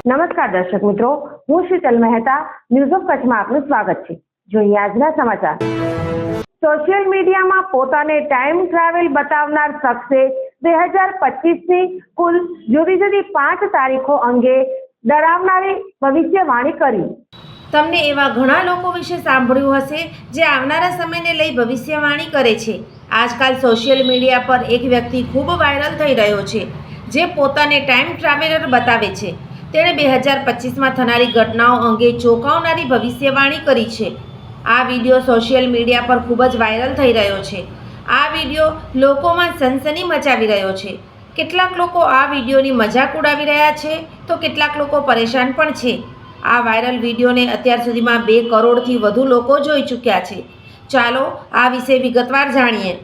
નમસ્કાર દર્શક મિત્રો, હું શીતલ મહેતા ન્યૂઝ ઓફ કચ્છમાં આપનું સ્વાગત છે। જોઈએ આજના સમાચાર। સોશિયલ મીડિયામાં પોતાને ટાઈમ ટ્રાવેલ બતાવનાર શખ્સે 2025ની કુલ જુદી જુદી 5 તારીખો અંગે ડરાવનારી ભવિષ્યવાણી કરી। તમને એવા ઘણા લોકો વિશે સાંભળ્યું હશે જે આવનારા સમયને લઈ ભવિષ્યવાણી કરે છે। આજકાલ સોશિયલ મીડિયા પર એક વ્યક્તિ ખૂબ વાયરલ થઈ રહ્યો છે જે પોતાને ટાઈમ ટ્રાવેલર બતાવે છે। તેણે 2025માં થનારી ઘટનાઓ અંગે ચોંકાવનારી ભવિષ્યવાણી કરી છે। આ વિડીયો સોશિયલ મીડિયા પર ખૂબ જ વાયરલ થઈ રહ્યો છે। આ વિડીયો લોકોમાં સનસની મચાવી રહ્યો છે। કેટલાક લોકો આ વિડીયોની મજાક ઉડાવી રહ્યા છે તો કેટલાક લોકો પરેશાન પણ છે। આ વાયરલ વિડીયોને અત્યાર સુધીમાં 2 કરોડથી વધુ લોકો જોઈ ચૂક્યા છે। ચાલો આ વિશે વિગતવાર જાણીએ।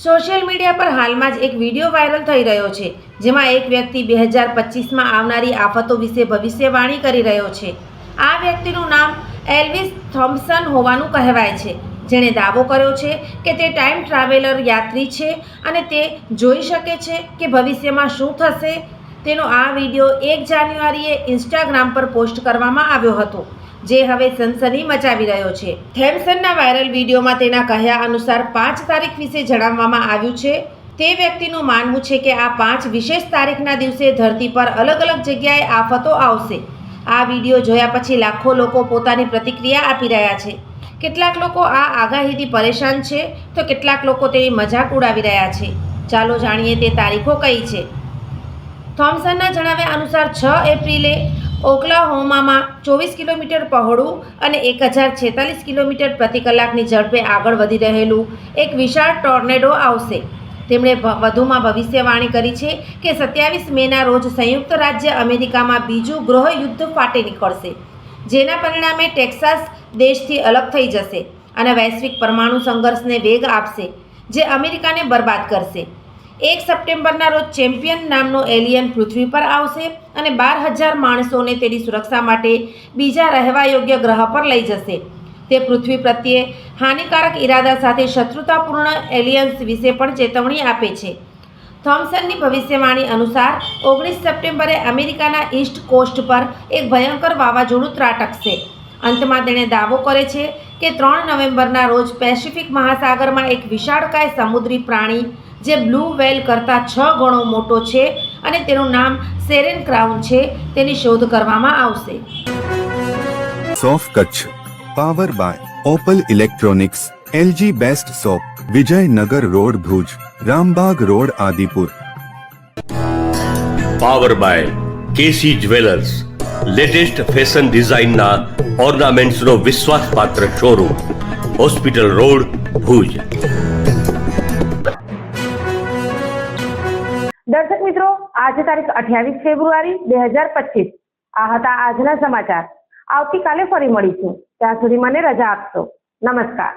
સોશિયલ મીડિયા પર હાલમાં જ એક વિડીયો વાયરલ થઈ રહ્યો છે જેમાં એક વ્યક્તિ 2025માં આવનારી આફતો વિશે ભવિષ્યવાણી કરી રહ્યો છે। આ વ્યક્તિનું નામ એલ્વિસ થોમ્પસન હોવાનું કહેવાય છે, જેણે દાવો કર્યો છે કે તે ટાઈમ ટ્રાવેલર યાત્રી છે અને તે જોઈ શકે છે કે ભવિષ્યમાં શું થશે। તેનો આ વિડીયો 1 જાન્યુઆરીએ ઇન્સ્ટાગ્રામ પર પોસ્ટ કરવામાં આવ્યો હતો, જે હવે સનસની મચાવી રહ્યો છે। થોમ્પસનના વાયરલ વિડીયોમાં તેના કહ્યા અનુસાર 5 તારીખ વિશે જણાવવામાં આવ્યું છે। તે વ્યક્તિનું માનવું છે કે આ 5 વિશેષ તારીખના દિવસે ધરતી પર અલગ અલગ જગ્યાએ આફતો આવશે। આ વિડીયો જોયા પછી લાખો લોકો પોતાની પ્રતિક્રિયા આપી રહ્યા છે। કેટલાક લોકો આ આગાહીથી પરેશાન છે તો કેટલાક લોકો તેની મજાક ઉડાવી રહ્યા છે। ચાલો જાણીએ તે તારીખો કઈ છે। થોમ્પસનના જણાવ્યા અનુસાર 6 એપ્રિલે ઓક્લાહોમામાં 24 કિલોમીટર પહોળું અને 1046 કિલોમીટર પ્રતિ કલાકની ઝડપે આગળ વધી રહેલું એક વિશાળ ટોર્નેડો આવશે। તેમણે વધુમાં ભવિષ્યવાણી કરી છે કે 27 મેના રોજ સંયુક્ત રાજ્ય અમેરિકામાં બીજું ગૃહયુદ્ધ ફાટી નીકળશે, જેના પરિણામે ટેક્સાસ દેશથી અલગ થઈ જશે અને વૈશ્વિક પરમાણુ સંઘર્ષને વેગ આપશે, જે અમેરિકાને બરબાદ કરશે। 1 સપ્ટેમ્બરના રોજ ચેમ્પિયન નામનો એલિયન પૃથ્વી પર આવશે અને 12,000 માણસોને તેની સુરક્ષા માટે બીજા રહેવા યોગ્ય ગ્રહ પર લઈ જશે। તે પૃથ્વી પ્રત્યે હાનિકારક ઇરાદા સાથે શત્રુતાપૂર્ણ એલિયન્સ વિશે પણ ચેતવણી આપે છે। થોમ્પસનની ભવિષ્યવાણી અનુસાર 19 સપ્ટેમ્બરે અમેરિકાના ઈસ્ટ કોસ્ટ પર એક ભયંકર વાવાઝોડું ત્રાટકશે। અંતમાં તેણે દાવો કરે છે કે 3 નવેમ્બરના રોજ પેસિફિક મહાસાગરમાં એક વિશાળકાય સમુદ્રી પ્રાણી જે બ્લુ વ્હેલ કરતાં 6 ગણો મોટો છે અને તેનું નામ સેરેન ક્રાઉન છે, તેની શોધ કરવામાં આવશે। સોફ Kutch power by opal electronics, LG best shop, Vijaynagar road Bhuj, Rambagh road Adipur. Power by KC jewellers, latest fashion ડિઝાઇનના ઓર્નામેન્ટ્સનો વિશ્વાસપાત્ર શોરૂમ, હોસ્પિટલ રોડ ભુજ। દર્શક મિત્રો, આજે તારીખ 28 ફેબ્રુઆરી 2025 આ હતા આજના સમાચાર। આવતીકાલે ફરી મળીશું, ત્યાં સુધી મને રજા આપશો। નમસ્કાર।